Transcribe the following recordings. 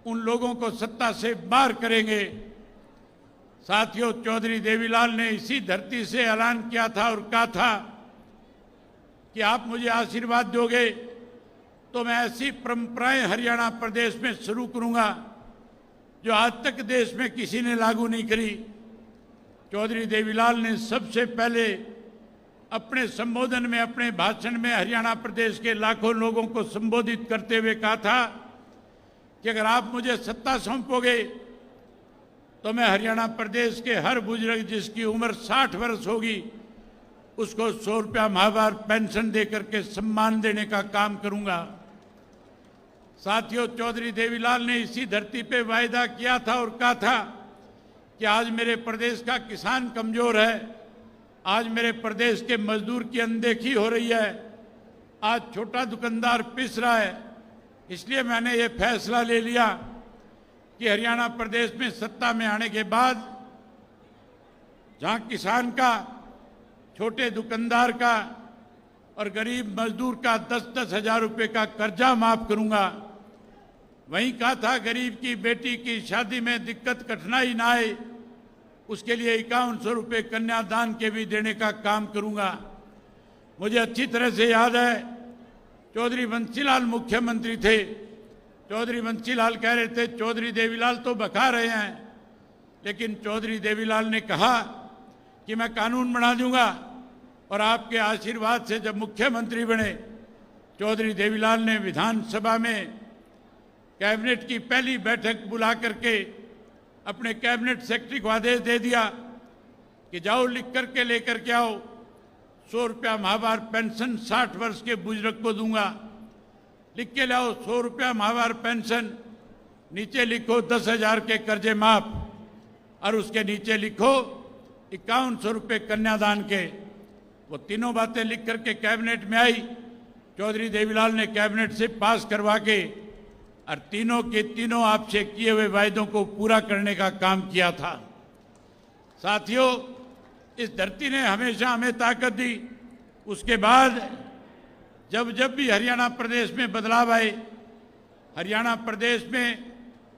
उन लोगों को सत्ता से बाहर करेंगे। साथियों, चौधरी देवीलाल ने इसी धरती से ऐलान किया था और कहा था कि आप मुझे आशीर्वाद दोगे तो मैं ऐसी परंपराएं हरियाणा प्रदेश में शुरू करूंगा जो आज तक देश में किसी ने लागू नहीं करी। चौधरी देवीलाल ने सबसे पहले अपने संबोधन में, अपने भाषण में हरियाणा प्रदेश के लाखों लोगों को संबोधित करते हुए कहा था कि अगर आप मुझे सत्ता सौंपोगे तो मैं हरियाणा प्रदेश के हर बुजुर्ग जिसकी उम्र 60 वर्ष होगी उसको 100 रुपया माहवार पेंशन देकर के सम्मान देने का काम करूंगा। साथियों, चौधरी देवीलाल ने इसी धरती पे वायदा किया था और कहा था कि आज मेरे प्रदेश का किसान कमजोर है, आज मेरे प्रदेश के मजदूर की अनदेखी हो रही है, आज छोटा दुकानदार पिस रहा है। इसलिए मैंने ये फैसला ले लिया कि हरियाणा प्रदेश में सत्ता में आने के बाद जहां किसान का, छोटे दुकानदार का और गरीब मजदूर का 10-10 हजार रुपये का कर्जा माफ करूंगा, वहीं कहा था गरीब की बेटी की शादी में दिक्कत कठिनाई ना आए उसके लिए 5100 रुपये कन्यादान के भी देने का काम करूंगा। मुझे अच्छी तरह से याद है, चौधरी बंसीलाल मुख्यमंत्री थे। चौधरी बंसीलाल कह रहे थे चौधरी देवीलाल तो बका रहे हैं, लेकिन चौधरी देवीलाल ने कहा कि मैं कानून बना दूंगा। और आपके आशीर्वाद से जब मुख्यमंत्री बने, चौधरी देवीलाल ने विधानसभा में कैबिनेट की पहली बैठक बुला करके अपने कैबिनेट सेक्रेटरी को आदेश दे दिया कि जाओ लिख करके लेकर के आओ, 100 रुपया माहवार पेंशन 60 वर्ष के बुजुर्ग को दूंगा। लिख के लाओ 100 रुपया माहवार पेंशन, नीचे लिखो 10,000 के कर्जे माफ, और उसके नीचे लिखो 5100 रुपये कन्यादान के। वो तीनों बातें लिख करके कैबिनेट में आई। चौधरी देवीलाल ने कैबिनेट से पास करवा के और तीनों के तीनों आपसे किए हुए वायदों को पूरा करने का काम किया था। साथियों, इस धरती ने हमेशा हमें ताकत दी। उसके बाद जब जब भी हरियाणा प्रदेश में बदलाव आए, हरियाणा प्रदेश में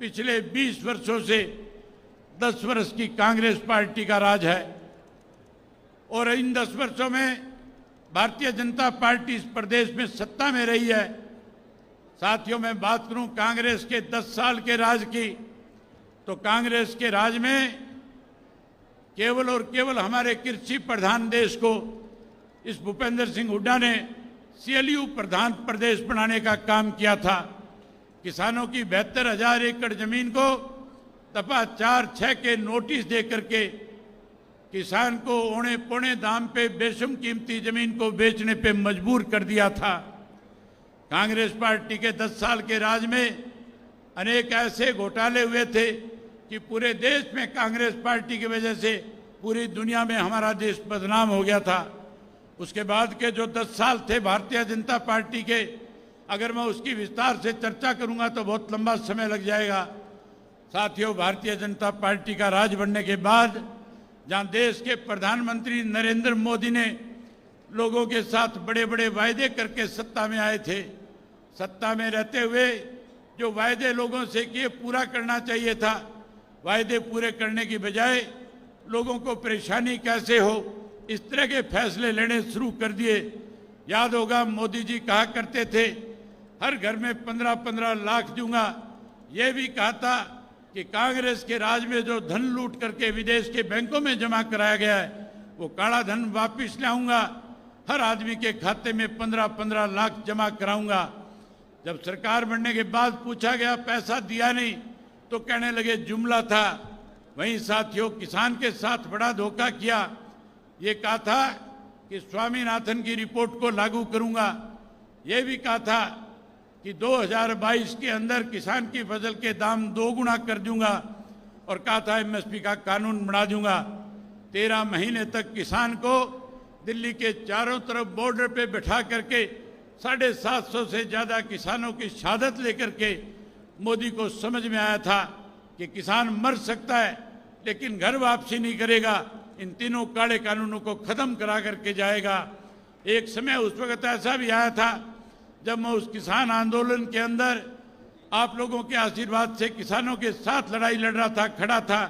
पिछले 20 वर्षों से 10 वर्ष की कांग्रेस पार्टी का राज है और इन 10 वर्षों में भारतीय जनता पार्टी इस प्रदेश में सत्ता में रही है। साथियों, मैं बात करूं कांग्रेस के 10 साल के राज की, तो कांग्रेस के राज में केवल और केवल हमारे कृषि प्रधान देश को इस भूपेंद्र सिंह हुड्डा ने CLU प्रधान प्रदेश बनाने का काम किया था। किसानों की 72,000 एकड़ जमीन को दफा 4-6 के नोटिस दे करके किसान को औने पौने दाम पे बेशुम कीमती जमीन को बेचने पे मजबूर कर दिया था। कांग्रेस पार्टी के 10 साल के राज में अनेक ऐसे घोटाले हुए थे कि पूरे देश में कांग्रेस पार्टी की वजह से पूरी दुनिया में हमारा देश बदनाम हो गया था। उसके बाद के जो 10 साल थे भारतीय जनता पार्टी के, अगर मैं उसकी विस्तार से चर्चा करूंगा तो बहुत लंबा समय लग जाएगा। साथियों, भारतीय जनता पार्टी का राज बनने के बाद जहां देश के प्रधानमंत्री नरेंद्र मोदी ने लोगों के साथ बड़े बड़े वायदे करके सत्ता में आए थे, सत्ता में रहते हुए जो वायदे लोगों से किए पूरा करना चाहिए था, वायदे पूरे करने की बजाय लोगों को परेशानी कैसे हो इस तरह के फैसले लेने शुरू कर दिए। याद होगा मोदी जी कहा करते थे हर घर में 15-15 लाख दूंगा। ये भी कहा था कि कांग्रेस के राज में जो धन लूट करके विदेश के बैंकों में जमा कराया गया है वो काला धन वापिस लाऊंगा, हर आदमी के खाते में 15-15 लाख जमा कराऊंगा। जब सरकार बनने के बाद पूछा गया पैसा दिया नहीं तो कहने लगे जुमला था। वहीं साथियों, किसान के साथ बड़ा धोखा किया। ये कहा था कि स्वामीनाथन की रिपोर्ट को लागू करूंगा। ये भी कहा था कि 2022 के अंदर किसान की फसल के दाम 2 गुना कर दूंगा और कहा था MSP का कानून बना दूंगा। 13 महीने तक किसान को दिल्ली के चारों तरफ बॉर्डर पे बैठा करके 750 से ज्यादा किसानों की शहादत लेकर के मोदी को समझ में आया था कि किसान मर सकता है लेकिन घर वापसी नहीं करेगा, इन तीनों काले कानूनों को खत्म करा करके जाएगा। एक समय उस वक्त ऐसा भी आया था जब मैं उस किसान आंदोलन के अंदर आप लोगों के आशीर्वाद से किसानों के साथ लड़ाई लड़ रहा था, खड़ा था।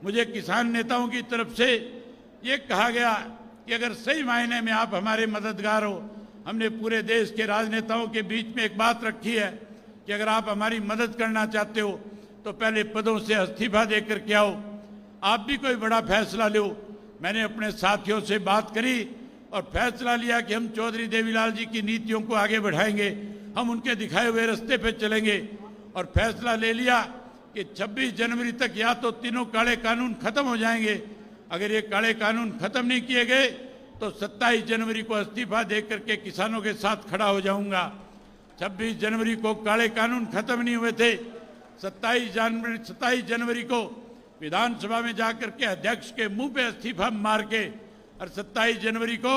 मुझे किसान नेताओं की तरफ से ये कहा गया कि अगर सही मायने में आप हमारे मददगार हो, हमने पूरे देश के राजनेताओं के बीच में एक बात रखी है कि अगर आप हमारी मदद करना चाहते हो तो पहले पदों से इस्तीफा देकर के आओ, आप भी कोई बड़ा फैसला लो। मैंने अपने साथियों से बात करी और फैसला लिया कि हम चौधरी देवीलाल जी की नीतियों को आगे बढ़ाएंगे, हम उनके दिखाए हुए रास्ते पे चलेंगे। और फैसला ले लिया कि 26 जनवरी तक या तो तीनों काले कानून खत्म हो जाएंगे, अगर ये काले कानून खत्म नहीं किए गए तो 27 जनवरी को इस्तीफा दे करके किसानों के साथ खड़ा हो जाऊंगा। 26 जनवरी को काले कानून खत्म नहीं हुए थे। 27 जनवरी को विधानसभा में जाकर के अध्यक्ष के मुंह पे इस्तीफा मार के और 27 जनवरी को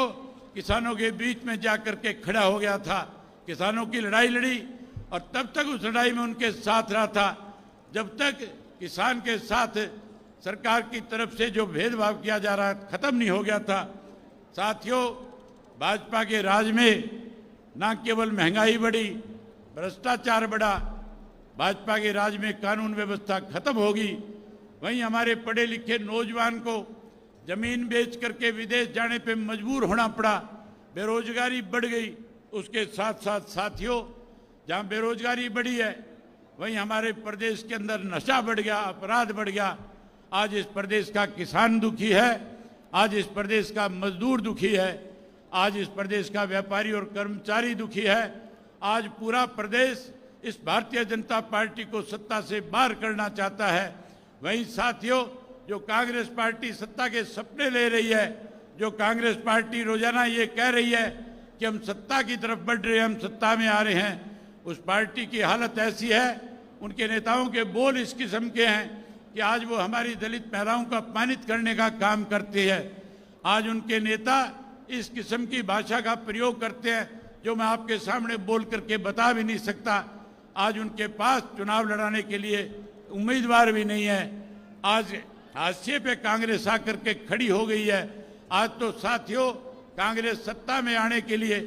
किसानों के बीच में जाकर के खड़ा हो गया था, किसानों की लड़ाई लड़ी और तब तक उस लड़ाई में उनके साथ रहा था जब तक किसान के साथ सरकार की तरफ से जो भेदभाव किया जा रहा खत्म नहीं हो गया था। साथियों, भाजपा के राज में न केवल महंगाई बढ़ी, भ्रष्टाचार बढ़ा, भाजपा के राज में कानून व्यवस्था खत्म होगी, वहीं हमारे पढ़े लिखे नौजवान को जमीन बेच करके विदेश जाने पे मजबूर होना पड़ा, बेरोजगारी बढ़ गई। उसके साथ साथ साथियों, जहां बेरोजगारी बढ़ी है वहीं हमारे प्रदेश के अंदर नशा बढ़ गया, अपराध बढ़ गया। आज इस प्रदेश का किसान दुखी है, आज इस प्रदेश का मजदूर दुखी है, आज इस प्रदेश का व्यापारी और कर्मचारी दुखी है। आज पूरा प्रदेश इस भारतीय जनता पार्टी को सत्ता से बाहर करना चाहता है। वहीं साथियों, जो कांग्रेस पार्टी सत्ता के सपने ले रही है, जो कांग्रेस पार्टी रोजाना ये कह रही है कि हम सत्ता की तरफ बढ़ रहे हैं, हम सत्ता में आ रहे हैं, उस पार्टी की हालत ऐसी है, उनके नेताओं के बोल इस किस्म के हैं कि आज वो हमारी दलित महिलाओं को अपमानित करने का काम करते हैं। आज उनके नेता इस किस्म की भाषा का प्रयोग करते हैं जो मैं आपके सामने बोल करके बता भी नहीं सकता। आज उनके पास चुनाव लड़ाने के लिए उम्मीदवार भी नहीं है। आज हाशिए पे कांग्रेस आकर के खड़ी हो गई है। आज तो साथियों, कांग्रेस सत्ता में आने के लिए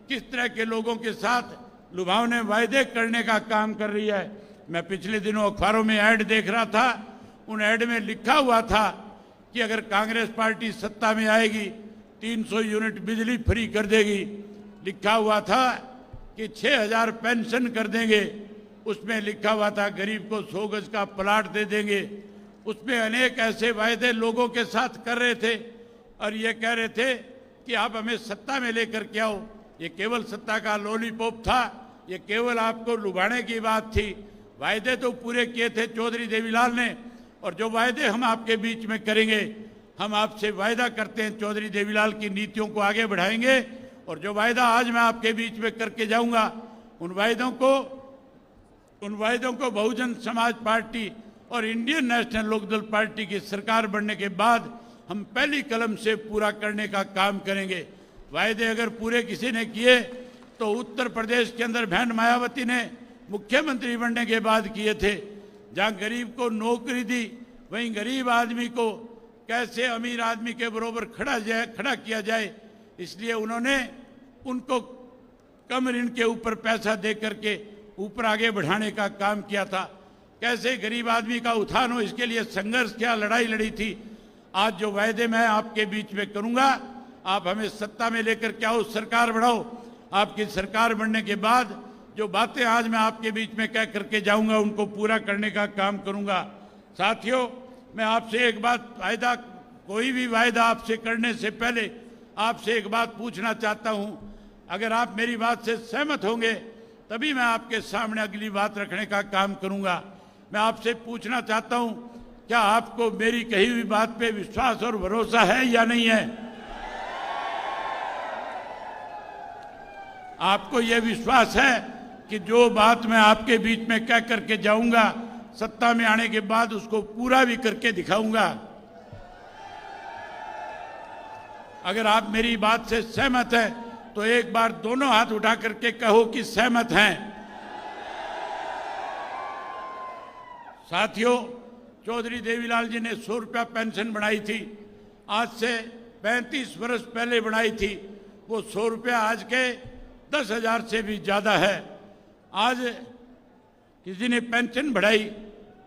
किस तरह के लोगों के साथ लुभावने वायदे करने का काम कर रही है। मैं पिछले दिनों अखबारों में ऐड देख रहा था, उन ऐड में लिखा हुआ था कि अगर कांग्रेस पार्टी सत्ता में आएगी 300 यूनिट बिजली फ्री कर देगी, लिखा हुआ था कि 6000 पेंशन कर देंगे, उसमें लिखा हुआ था गरीब को 100 गज का प्लाट दे देंगे। उसमें अनेक ऐसे वायदे लोगों के साथ कर रहे थे और ये कह रहे थे कि आप हमें सत्ता में लेकर के आओ। ये केवल सत्ता का लॉलीपॉप था, ये केवल आपको लुभाने की बात थी। वायदे तो पूरे किए थे चौधरी देवीलाल ने, और जो वायदे हम आपके बीच में करेंगे, हम आपसे वायदा करते हैं चौधरी देवीलाल की नीतियों को आगे बढ़ाएंगे। और जो वायदा आज मैं आपके बीच में करके जाऊंगा, उन वायदों को बहुजन समाज पार्टी और इंडियन नेशनल लोकदल पार्टी की सरकार बनने के बाद हम पहली कलम से पूरा करने का काम करेंगे। वायदे अगर पूरे किसी ने किए तो उत्तर प्रदेश के अंदर बहन मायावती ने मुख्यमंत्री बनने के बाद किए थे। जहां गरीब को नौकरी दी, वहीं गरीब आदमी को कैसे अमीर आदमी के बरोबर खड़ा किया जाए, इसलिए उन्होंने उनको कम ऋण के ऊपर पैसा दे करके ऊपर आगे बढ़ाने का काम किया था। कैसे गरीब आदमी का उत्थान हो, इसके लिए संघर्ष किया, लड़ाई लड़ी थी। आज जो वायदे मैं आपके बीच में करूंगा, आप हमें सत्ता में लेकर के आओ, सरकार बढ़ाओ। आपकी सरकार बनने के बाद जो बातें आज मैं आपके बीच में कह करके जाऊंगा, उनको पूरा करने का काम करूंगा। साथियों, मैं आपसे एक बात कोई भी वायदा आपसे करने से पहले आपसे एक बात पूछना चाहता हूं। अगर आप मेरी बात से सहमत होंगे तभी मैं आपके सामने अगली बात रखने का काम करूंगा। मैं आपसे पूछना चाहता हूं, क्या आपको मेरी कही हुई बात पे विश्वास और भरोसा है या नहीं है? आपको यह विश्वास है कि जो बात मैं आपके बीच में कह करके जाऊंगा, सत्ता में आने के बाद उसको पूरा भी करके दिखाऊंगा? अगर आप मेरी बात से सहमत हैं तो एक बार दोनों हाथ उठा करके कहो कि सहमत हैं। साथियों, चौधरी देवीलाल जी ने 100 रुपया पेंशन बढ़ाई थी, आज से 35 वर्ष पहले बढ़ाई थी। वो 100 रुपया आज के 10,000 से भी ज्यादा है। आज किसी ने पेंशन बढ़ाई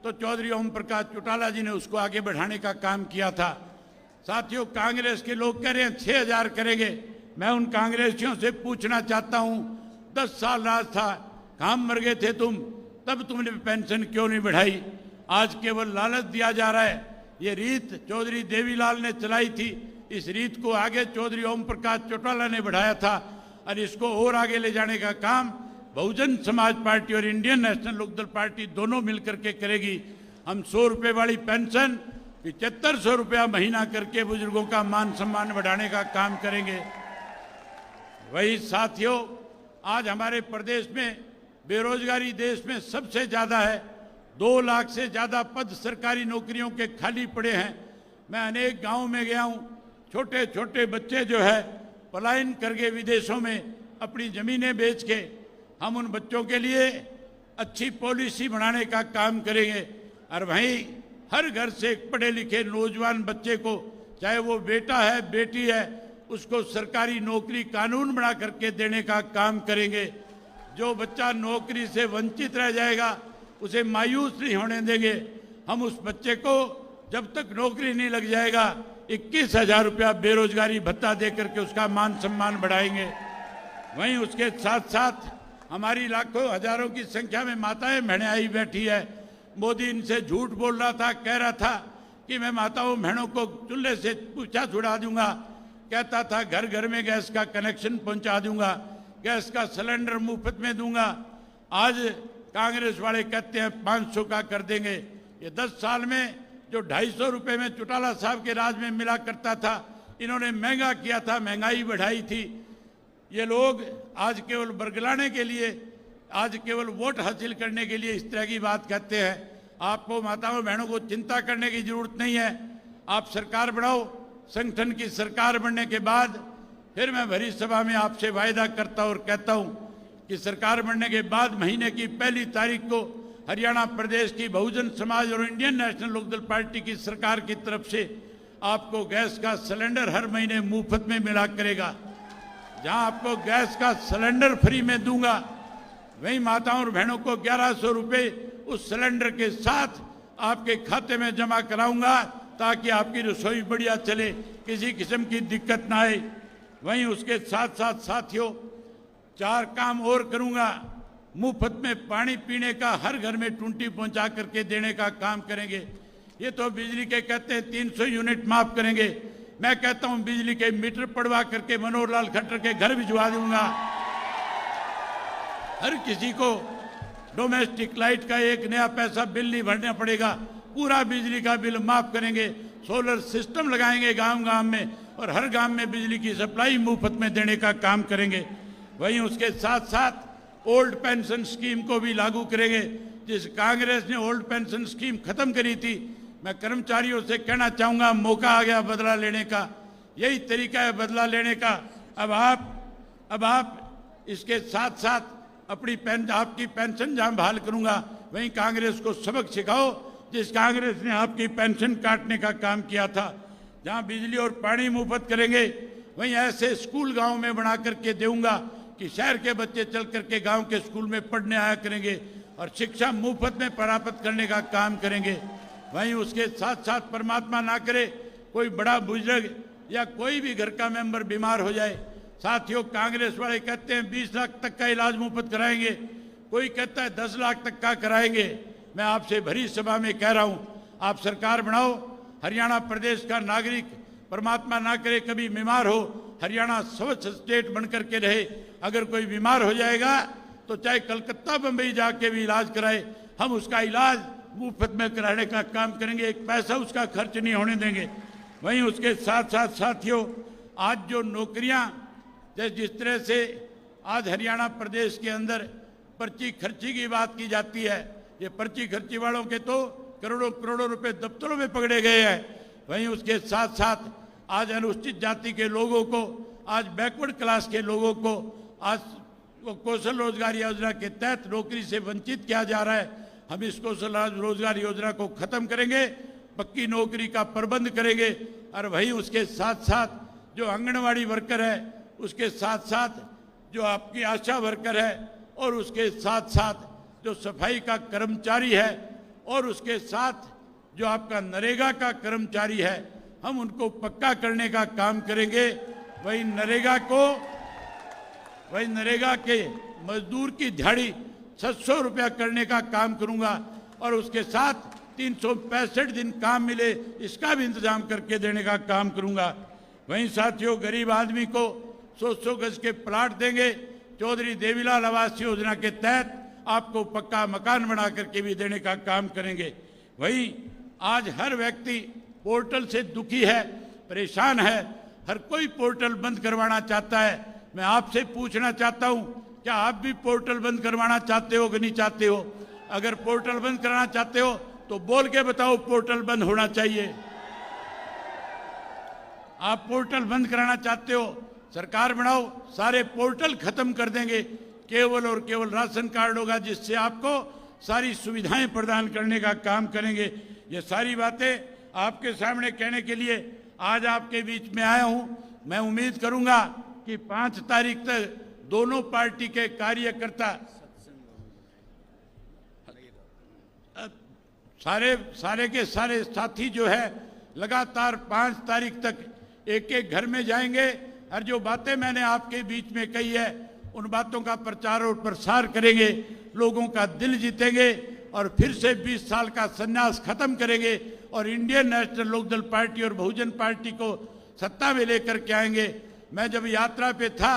तो चौधरी ओम प्रकाश चौटाला जी ने उसको आगे बढ़ाने का काम किया था। साथियों, कांग्रेस के लोग कह रहे हैं 6,000 करेंगे। मैं उन कांग्रेसियों से पूछना चाहता हूं, 10 साल राज था, काम मर गए थे तुम, तब तुमने पेंशन क्यों नहीं बढ़ाई? आज केवल लालच दिया जा रहा है। ये रीत चौधरी देवीलाल ने चलाई थी, इस रीत को आगे चौधरी ओम प्रकाश चौटाला ने बढ़ाया था और इसको और आगे ले जाने का काम बहुजन समाज पार्टी और इंडियन नेशनल लोकदल पार्टी दोनों मिलकर के करेगी। हम 100 रुपये वाली पेंशन 7500 रुपया महीना करके बुजुर्गों का मान सम्मान बढ़ाने का काम करेंगे। वही साथियों, आज हमारे प्रदेश में बेरोजगारी देश में सबसे ज्यादा है। 2 लाख से ज्यादा पद सरकारी नौकरियों के खाली पड़े हैं। मैं अनेक गांवों में गया हूं, छोटे छोटे बच्चे जो है पलायन करके विदेशों में अपनी जमीनें बेच के, हम उन बच्चों के लिए अच्छी पॉलिसी बनाने का काम करेंगे। और वहीं हर घर से एक पढ़े लिखे नौजवान बच्चे को, चाहे वो बेटा है बेटी है, उसको सरकारी नौकरी कानून बना करके देने का काम करेंगे। जो बच्चा नौकरी से वंचित रह जाएगा उसे मायूस नहीं होने देंगे। हम उस बच्चे को जब तक नौकरी नहीं लग जाएगा 21,000 रुपया बेरोजगारी भत्ता दे करके उसका मान सम्मान बढ़ाएंगे। वहीं उसके साथ साथ हमारी लाखों हजारों की संख्या में माताएं बहनें आई बैठी है। मोदी इनसे झूठ बोल रहा था, कह रहा था कि मैं माताओं बहनों को चूल्हे से पूछा छुड़ा दूंगा, कहता था घर घर में गैस का कनेक्शन पहुंचा दूंगा, गैस का सिलेंडर मुफ्त में दूंगा। आज कांग्रेस वाले कहते हैं 500 का कर देंगे। ये 10 साल में जो 250 रुपये में चौटाला साहब के राज में मिला करता था, इन्होंने महंगा किया था, महंगाई बढ़ाई थी। ये लोग आज केवल बरगलाने के लिए, आज केवल वोट हासिल करने के लिए इस तरह की बात कहते हैं। आपको माताओं बहनों को चिंता करने की जरूरत नहीं है। आप सरकार बनाओ, संगठन की सरकार बनने के बाद फिर मैं भरी सभा में आपसे वायदा करता और कहता हूं कि सरकार बनने के बाद महीने की 1 तारीख को हरियाणा प्रदेश की बहुजन समाज और इंडियन नेशनल लोकदल पार्टी की सरकार की तरफ से आपको गैस का सिलेंडर हर महीने मुफ्त में मिला करेगा। जहां आपको गैस का सिलेंडर फ्री में दूंगा, वहीं माताओं और बहनों को 1100 रुपये उस सिलेंडर के साथ आपके खाते में जमा कराऊंगा, ताकि आपकी रसोई बढ़िया चले, किसी किस्म की दिक्कत ना आए। वहीं उसके साथ साथ साथियों 4 काम और करूंगा। मुफ्त में पानी पीने का हर घर में टूंटी पहुंचा करके देने का काम करेंगे। ये तो बिजली के कहते हैं 300 यूनिट माफ करेंगे, मैं कहता हूं बिजली के मीटर पड़वा करके मनोहर लाल खट्टर के घर भिजवा दूंगा। हर किसी को डोमेस्टिक लाइट का 1 नया पैसा बिल नहीं भरना पड़ेगा, पूरा बिजली का बिल माफ करेंगे। सोलर सिस्टम लगाएंगे गांव गांव में और हर गांव में बिजली की सप्लाई मुफ्त में देने का काम करेंगे। वहीं उसके साथ साथ ओल्ड पेंशन स्कीम को भी लागू करेंगे। जिस कांग्रेस ने ओल्ड पेंशन स्कीम खत्म करी थी, मैं कर्मचारियों से कहना चाहूंगा मौका आ गया बदला लेने का, यही तरीका है बदला लेने का। अब आप इसके साथ साथ आपकी पेंशन जहां बहाल करूंगा, वहीं कांग्रेस को सबक सिखाओ जिस कांग्रेस ने आपकी पेंशन काटने का काम किया था। जहां बिजली और पानी मुफ्त करेंगे, वहीं ऐसे स्कूल गांव में बना करके दूंगा कि शहर के बच्चे चल करके गांव के स्कूल में पढ़ने आया करेंगे और शिक्षा मुफ्त में प्राप्त करने का काम करेंगे। वहीं उसके साथ साथ परमात्मा ना करे कोई बड़ा बुजुर्ग या कोई भी घर का मेंबर बीमार हो जाए, साथियों कांग्रेस वाले कहते हैं 20 लाख तक का इलाज मुफ्त कराएंगे, कोई कहता है 10 लाख तक का कराएंगे। मैं आपसे भरी सभा में कह रहा हूं, आप सरकार बनाओ, हरियाणा प्रदेश का नागरिक परमात्मा ना करे कभी बीमार हो, हरियाणा स्वच्छ स्टेट बन करके रहे। अगर कोई बीमार हो जाएगा तो चाहे कलकत्ता बंबई जाके भी इलाज कराए, हम उसका इलाज मुफ्त में कराने का काम करेंगे, 1 पैसा उसका खर्च नहीं होने देंगे। वहीं उसके साथ साथ साथियों आज जो नौकरियां, जिस तरह से आज हरियाणा प्रदेश के अंदर पर्ची खर्ची की बात की जाती है, ये पर्ची खर्ची वालों के तो करोड़ों करोड़ों रुपए दफ्तरों में पकड़े गए हैं। वहीं उसके साथ साथ आज अनुसूचित जाति के लोगों को, आज बैकवर्ड क्लास के लोगों को आज कौशल रोजगार योजना के तहत नौकरी से वंचित किया जा रहा है। हम इस कौशल रोजगार योजना को खत्म करेंगे, पक्की नौकरी का प्रबंध करेंगे। और वहीं उसके साथ साथ जो आंगनवाड़ी वर्कर है, उसके साथ साथ जो आपकी आशा वर्कर है, और उसके साथ साथ जो सफाई का कर्मचारी है और उसके साथ जो आपका नरेगा का कर्मचारी है, हम उनको पक्का करने का काम करेंगे। वही नरेगा के मजदूर की दिहाड़ी 700 रुपया करने का काम करूंगा और उसके साथ 365 दिन काम मिले इसका भी इंतजाम करके देने का काम करूंगा। वहीं साथियों, गरीब आदमी को 100 गज के प्लाट देंगे। चौधरी देवीलाल आवास योजना के तहत आपको पक्का मकान बना करके भी देने का काम करेंगे। वहीं आज हर व्यक्ति पोर्टल से दुखी है, परेशान है, हर कोई पोर्टल बंद करवाना चाहता है। मैं आपसे पूछना चाहता हूं, क्या आप भी पोर्टल बंद करवाना चाहते हो कि नहीं चाहते हो? अगर पोर्टल बंद कराना चाहते हो तो बोल के बताओ पोर्टल बंद होना चाहिए। आप पोर्टल बंद कराना चाहते हो, सरकार बनाओ, सारे पोर्टल खत्म कर देंगे, केवल और केवल राशन कार्ड होगा जिससे आपको सारी सुविधाएं प्रदान करने का काम करेंगे। ये सारी बातें आपके सामने कहने के लिए आज आपके बीच में आया हूं। मैं उम्मीद करूंगा कि 5 तारीख तक दोनों पार्टी के कार्यकर्ता सारे के सारे साथी जो है लगातार 5 तारीख तक एक एक घर में जाएंगे और जो बातें मैंने आपके बीच में कही है उन बातों का प्रचार और प्रसार करेंगे, लोगों का दिल जीतेंगे और फिर से 20 साल का संन्यास खत्म करेंगे और इंडियन नेशनल लोकदल पार्टी और बहुजन पार्टी को सत्ता में लेकर के आएंगे। मैं जब यात्रा पे था,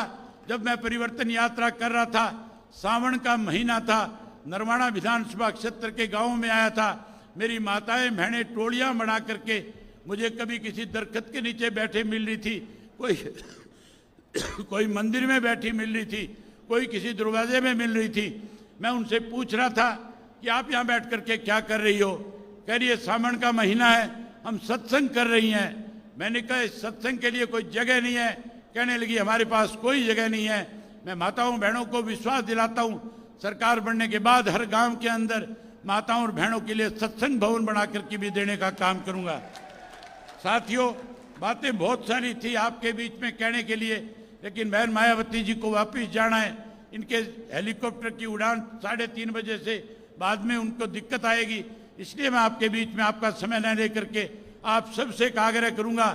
जब मैं परिवर्तन यात्रा कर रहा था, सावन का महीना था, नरवाना विधानसभा क्षेत्र के गांव में आया था। मेरी माताएं बहनें टोलियां बना करके मुझे कभी किसी दरख्त के नीचे बैठे मिल रही थी, कोई मंदिर में बैठी मिल रही थी, कोई किसी दरवाजे में मिल रही थी। मैं उनसे पूछ रहा था कि आप यहाँ बैठ करके क्या कर रही हो? कह रही है सावन का महीना है, हम सत्संग कर रही हैं। मैंने कहा सत्संग के लिए कोई जगह नहीं है। कहने लगी हमारे पास कोई जगह नहीं है। मैं माताओं बहनों को विश्वास दिलाता हूँ, सरकार बनने के बाद हर गांव के अंदर माताओं और बहनों के लिए सत्संग भवन बना करके भी देने का काम करूंगा। साथियों, बातें बहुत सारी थी आपके बीच में कहने के लिए, लेकिन बहन मायावती जी को वापस जाना है। इनके हेलीकॉप्टर की उड़ान 3:30 बजे से बाद में उनको दिक्कत आएगी, इसलिए मैं आपके बीच में आपका समय न लेकर के आप सबसे एक आग्रह करूंगा